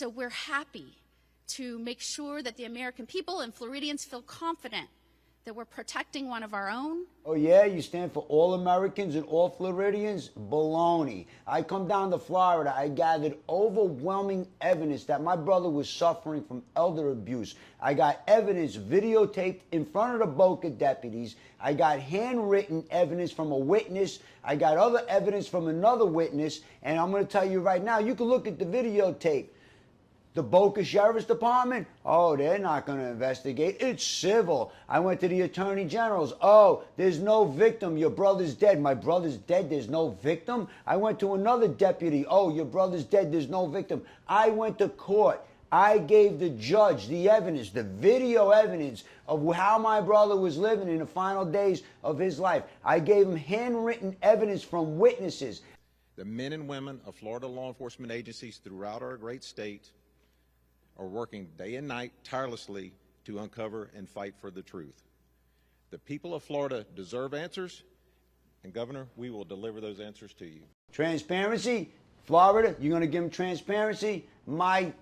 So we're happy to make sure that the American people and Floridians feel confident that we're protecting one of our own. Oh yeah, you stand for all Americans and all Floridians? Baloney. I come down to Florida, I gathered overwhelming evidence that my brother was suffering from elder abuse. I got evidence videotaped in front of the Boca deputies. I got handwritten evidence from a witness. I got other evidence from another witness. And I'm going to tell you right now, you can look at the videotape. The Boca Sheriff's Department, oh, they're not going to investigate. It's civil. I went to the Attorney General's. Oh, there's no victim. Your brother's dead. My brother's dead. There's no victim. I went to another deputy. Oh, your brother's dead. There's no victim. I went to court. I gave the judge the evidence, the video evidence of how my brother was living in the final days of his life. I gave him handwritten evidence from witnesses. The men and women of Florida law enforcement agencies throughout our great state are working day and night tirelessly to uncover and fight for the truth. The people of Florida deserve answers, and Governor, we will deliver those answers to you. Transparency? Florida, you're going to give them transparency? My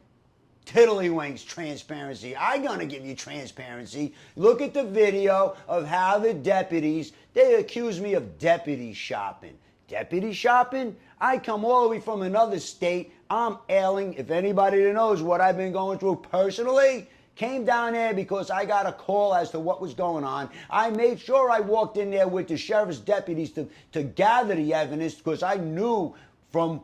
tiddlywinks transparency. I'm going to give you transparency. Look at the video of how the deputies, they accuse me of deputy shopping. Deputy shopping? I come all the way from another state. I'm ailing. If anybody that knows what I've been going through personally, came down there because I got a call as to what was going on. I made sure I walked in there with the sheriff's deputies to gather the evidence because I knew from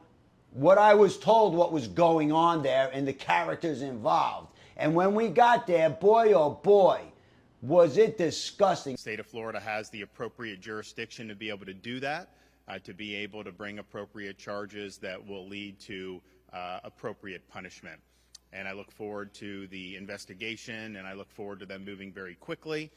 what I was told what was going on there and the characters involved. And when we got there, boy, oh boy, was it disgusting. The state of Florida has the appropriate jurisdiction to be able to do that. To be able to bring appropriate charges that will lead to appropriate punishment. And I look forward to the investigation, and I look forward to them moving very quickly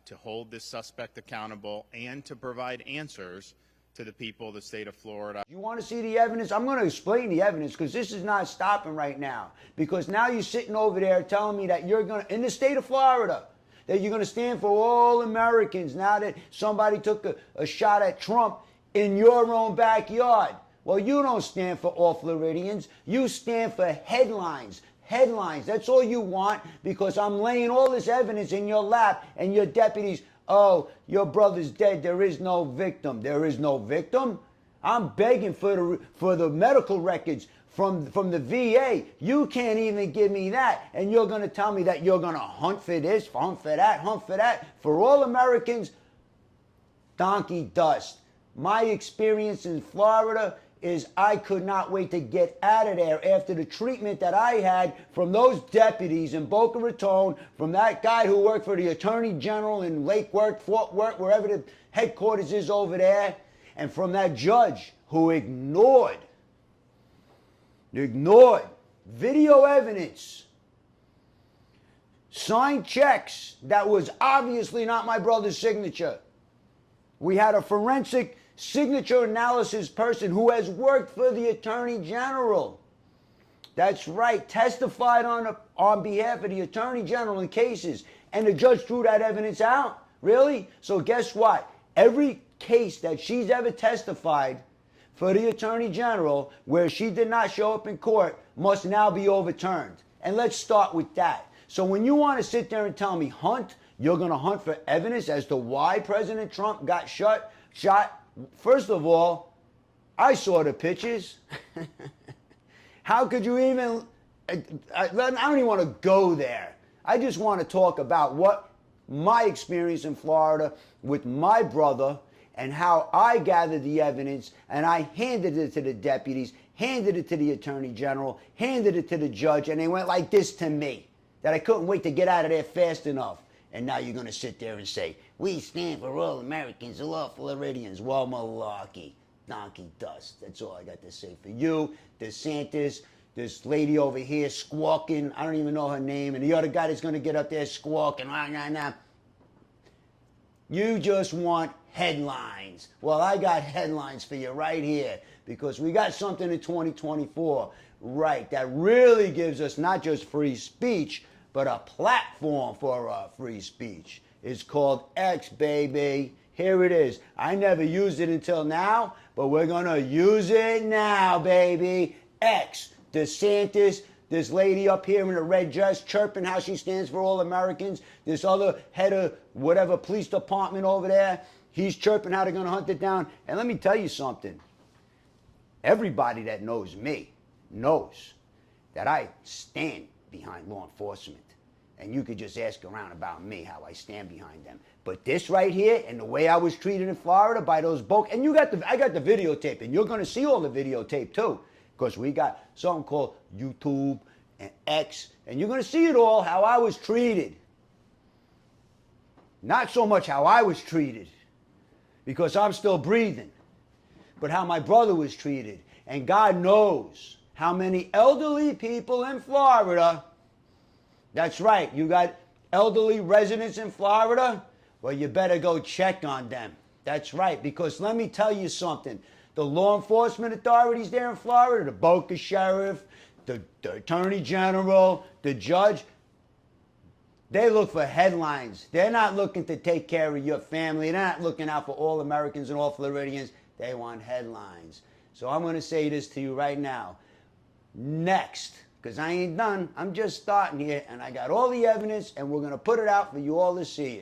to hold this suspect accountable and to provide answers to the people of the state of Florida. You want to see the evidence? I'm going to explain the evidence because this is not stopping right now. Because now you're sitting over there telling me that you're going to, in the state of Florida, that you're going to stand for all Americans now that somebody took a shot at Trump in your own backyard. Well, you don't stand for all Floridians. You stand for headlines. Headlines. That's all you want because I'm laying all this evidence in your lap and your deputies, oh, your brother's dead. There is no victim. There is no victim? I'm begging for the medical records from the VA. You can't even give me that. And you're going to tell me that you're going to hunt for this, hunt for that, hunt for that. For all Americans, donkey dust. My experience in Florida is I could not wait to get out of there after the treatment that I had from those deputies in Boca Raton, from that guy who worked for the Attorney General in Lake Worth, Fort Worth, wherever the headquarters is over there, and from that judge who ignored video evidence, signed checks that was obviously not my brother's signature. We had a forensic signature analysis person who has worked for the Attorney General. That's right, testified on behalf of the Attorney General in cases. And the judge threw that evidence out. Really? So guess what? Every case that she's ever testified for the Attorney General where she did not show up in court must now be overturned. And let's start with that. So when you want to sit there and tell me hunt, you're going to hunt for evidence as to why President Trump got shot. First of all, I saw the pictures. How could you even... I don't even want to go there. I just want to talk about what my experience in Florida with my brother and how I gathered the evidence and I handed it to the deputies, handed it to the Attorney General, handed it to the judge, and they went like this to me, that I couldn't wait to get out of there fast enough. And now you're going to sit there and say, we stand for all Americans, all Floridians. Well, malarkey, donkey dust. That's all I got to say for you. DeSantis, this lady over here squawking. I don't even know her name. And the other guy that's going to get up there squawking. You just want headlines. Well, I got headlines for you right here because we got something in 2024, right, that really gives us not just free speech, but a platform for free speech. It's called X, baby. Here it is. I never used it until now, but we're going to use it now, baby. X, DeSantis, This lady up here in a red dress chirping how she stands for all Americans. This other head of whatever police department over there, he's chirping how they're going to hunt it down. And let me tell you something. Everybody that knows me knows that I stand behind law enforcement. And you could just ask around about me, how I stand behind them. But this right here, and the way I was treated in Florida by those and I got the videotape, and you're going to see all the videotape too, because we got something called YouTube and X, and you're going to see it all, how I was treated. Not so much how I was treated, because I'm still breathing, but how my brother was treated. And God knows how many elderly people in Florida. That's right, you got elderly residents in Florida? Well, you better go check on them. That's right, because let me tell you something. The law enforcement authorities there in Florida, the Boca Sheriff, the Attorney General, the judge, they look for headlines. They're not looking to take care of your family. They're not looking out for all Americans and all Floridians. They want headlines. So I'm going to say this to you right now. Next, because I ain't done. I'm just starting here, and I got all the evidence, and we're going to put it out for you all to see it.